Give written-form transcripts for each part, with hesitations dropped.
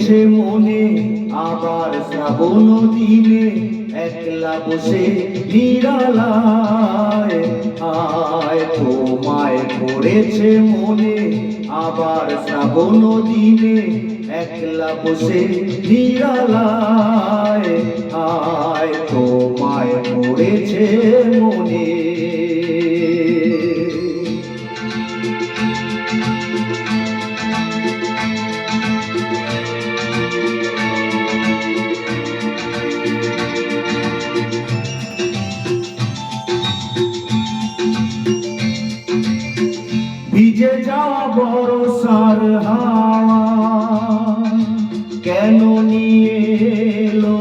পড়েছে মনে আবার শ্রাবণ দিনে একলা বসে নিরালায় আয় তোমায় পড়েছে মনে আবার শ্রাবণ দিনে একলা বসে নিরালায় আয় তোমায় পড়েছে মনে ভিজে যাওয়া বর্ষার হাওয়া কেন নিয়ে এলো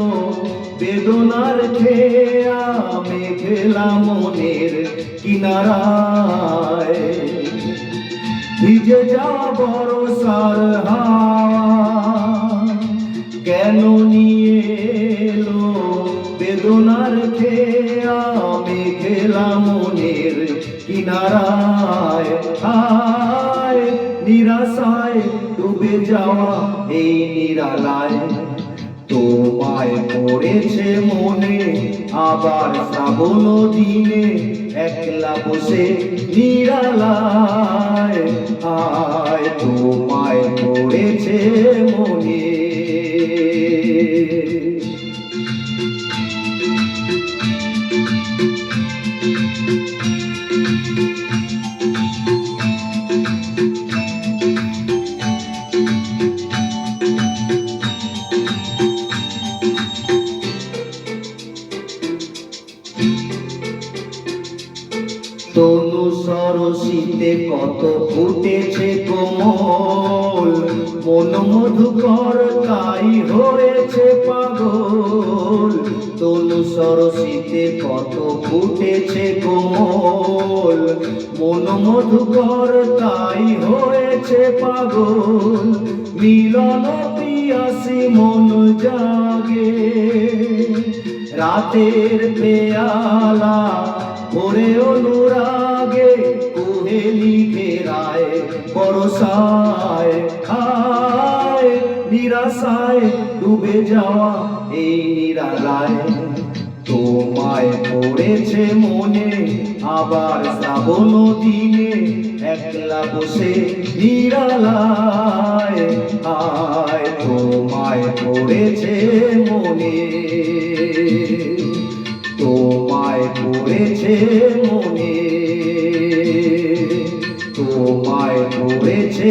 বেদনার খেয়া মেঘলা মনের কিনারায় ভিজে যাওয়া বর্ষার হাওয়া কেন নিয়ে এলো বেদনার খেয়া মেঘলা মনের কিনারায় আয় নিরাশায় ডুবে যাওয়া এই নিরালায় তোমায় পড়েছে মনে আবার শ্রাবণ দিনে একলা বসে নিরালায় আয় তোমায় পড়েছে মনে তনু সরসিতে কত ফুটেছে কোমল মন মধুকর তাই হয়েছে পাগল তনু সরসিতে কত ফুটেছে কোমল মন মধুকর তাই হয়েছে পাগল মিলন পিয়াসী মন জাগে রাতের পেয়ালা ভরে অনুরাগে কুহেলি ঘেরায় বরসায় হায় নিরাশায় ডুবে যাওয়া এই নিরালায় তোমায় পড়েছে মনে আবার শ্রাবণ দিনে একলা বসে নিরালায় হায় তোমায় পড়েছে মনে তোমায় পড়েছে মনে তোমায় পড়েছে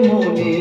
মনে।